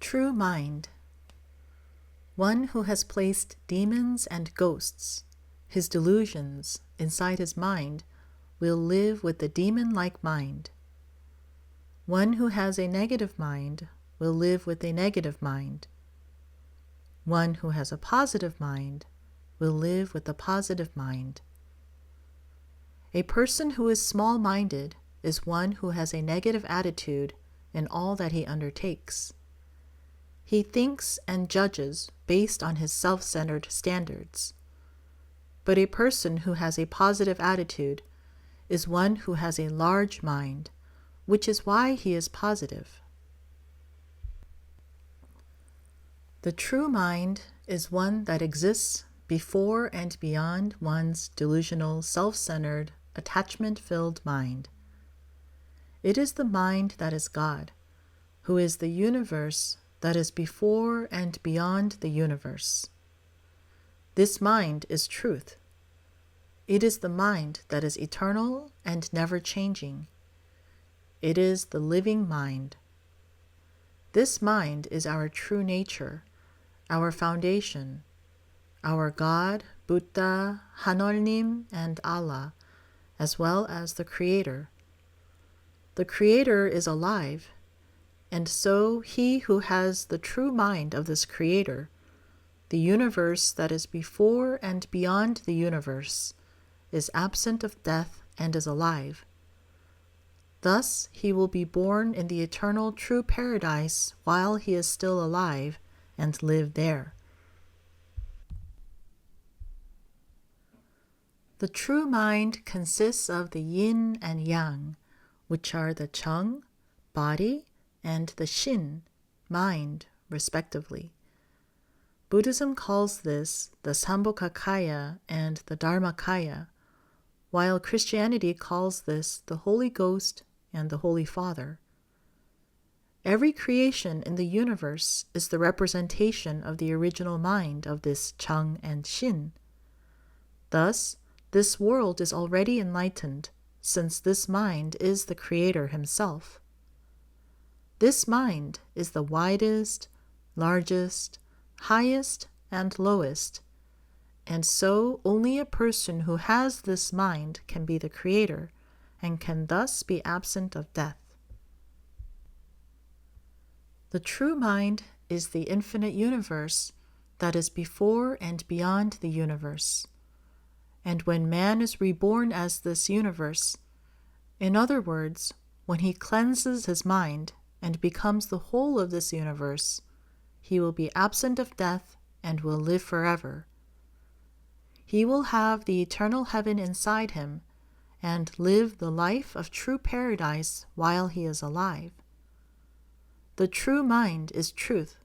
True mind. One who has placed demons and ghosts, his delusions, inside his mind will live with the demon-like mind. One who has a negative mind will live with a negative mind. One who has a positive mind will live with a positive mind. A person who is small-minded is one who has a negative attitude in all that he undertakes. He thinks and judges based on his self-centered standards. But a person who has a positive attitude is one who has a large mind, which is why he is positive. The true mind is one that exists before and beyond one's delusional, self-centered, attachment-filled mind. It is the mind that is God, who is the universe that is before and beyond the universe. This mind is truth. It is the mind that is eternal and never changing. It is the living mind. This mind is our true nature, our foundation, our God, Buddha, Hanolonim, and Allah, as well as the Creator. The Creator is alive, and so he who has the true mind of this Creator, the universe that is before and beyond the universe, is absent of death and is alive. Thus he will be born in the eternal true paradise while he is still alive and live there. The true mind consists of the yin and yang, which are the cheng, body, and the shin, mind, respectively. Buddhism calls this the Sambhogakaya and the Dharmakaya, while Christianity calls this the Holy Ghost and the Holy Father. Every creation in the universe is the representation of the original mind of this cheng and shin. Thus, this world is already enlightened, since this mind is the Creator himself. This mind is the widest, largest, highest, and lowest, and so only a person who has this mind can be the Creator, and can thus be absent of death. The true mind is the infinite universe that is before and beyond the universe. And when man is reborn as this universe, in other words, when he cleanses his mind and becomes the whole of this universe, he will be absent of death and will live forever. He will have the eternal heaven inside him and live the life of true paradise while he is alive. The true mind is truth,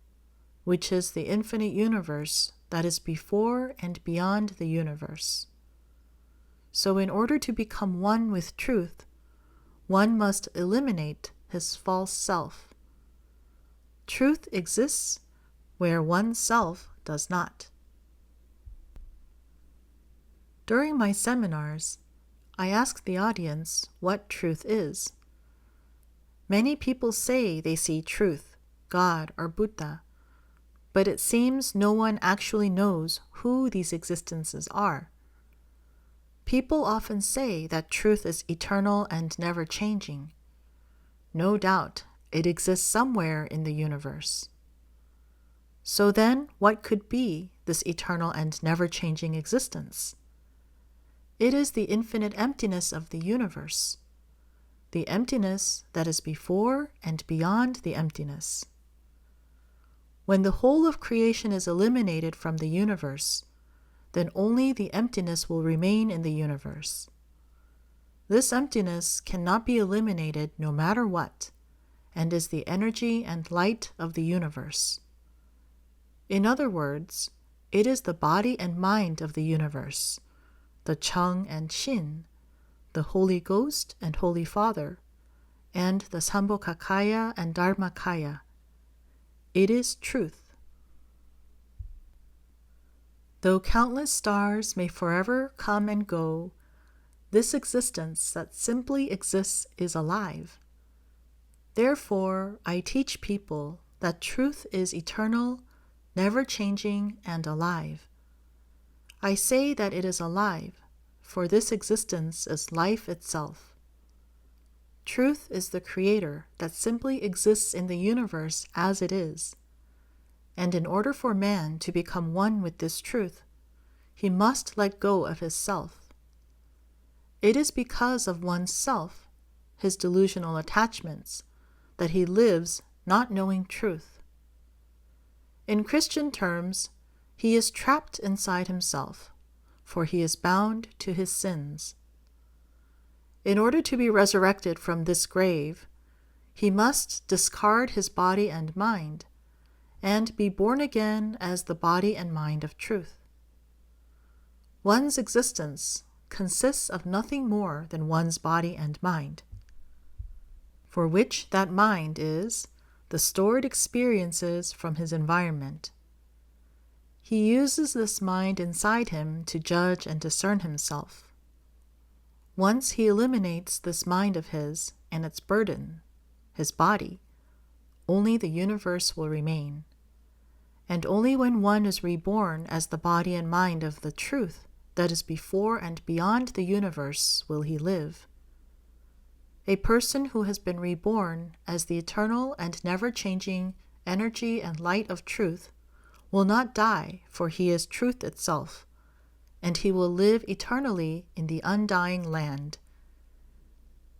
which is the infinite universe that is before and beyond the universe. So in order to become one with truth, one must eliminate his false self. Truth exists where one's self does not. During my seminars, I ask the audience what truth is. Many people say they see truth, God, or Buddha, but it seems no one actually knows who these existences are. People often say that truth is eternal and never changing. No doubt, it exists somewhere in the universe. So then, what could be this eternal and never-changing existence? It is the infinite emptiness of the universe, the emptiness that is before and beyond the emptiness. When the whole of creation is eliminated from the universe, then only the emptiness will remain in the universe. This emptiness cannot be eliminated no matter what, and is the energy and light of the universe. In other words, it is the body and mind of the universe, the cheng and shin, the Holy Ghost and Holy Father, and the Sambhogakaya and Dharmakaya. It is truth. Though countless stars may forever come and go, this existence that simply exists is alive. Therefore, I teach people that truth is eternal, never-changing, and alive. I say that it is alive, for this existence is life itself. Truth is the creator that simply exists in the universe as it is. And in order for man to become one with this truth, he must let go of his self. It is because of one's self, his delusional attachments, that he lives not knowing truth. In Christian terms, he is trapped inside himself, for he is bound to his sins. In order to be resurrected from this grave, he must discard his body and mind, and be born again as the body and mind of truth. One's existence consists of nothing more than one's body and mind, for which that mind is the stored experiences from his environment. He uses this mind inside him to judge and discern himself. Once he eliminates this mind of his and its burden, his body, only the universe will remain. And only when one is reborn as the body and mind of the truth that is before and beyond the universe will he live. A person who has been reborn as the eternal and never-changing energy and light of truth will not die, for he is truth itself, and he will live eternally in the undying land.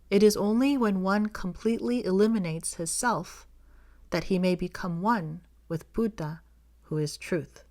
It is only when one completely eliminates his self that he may become one with Buddha, who is truth.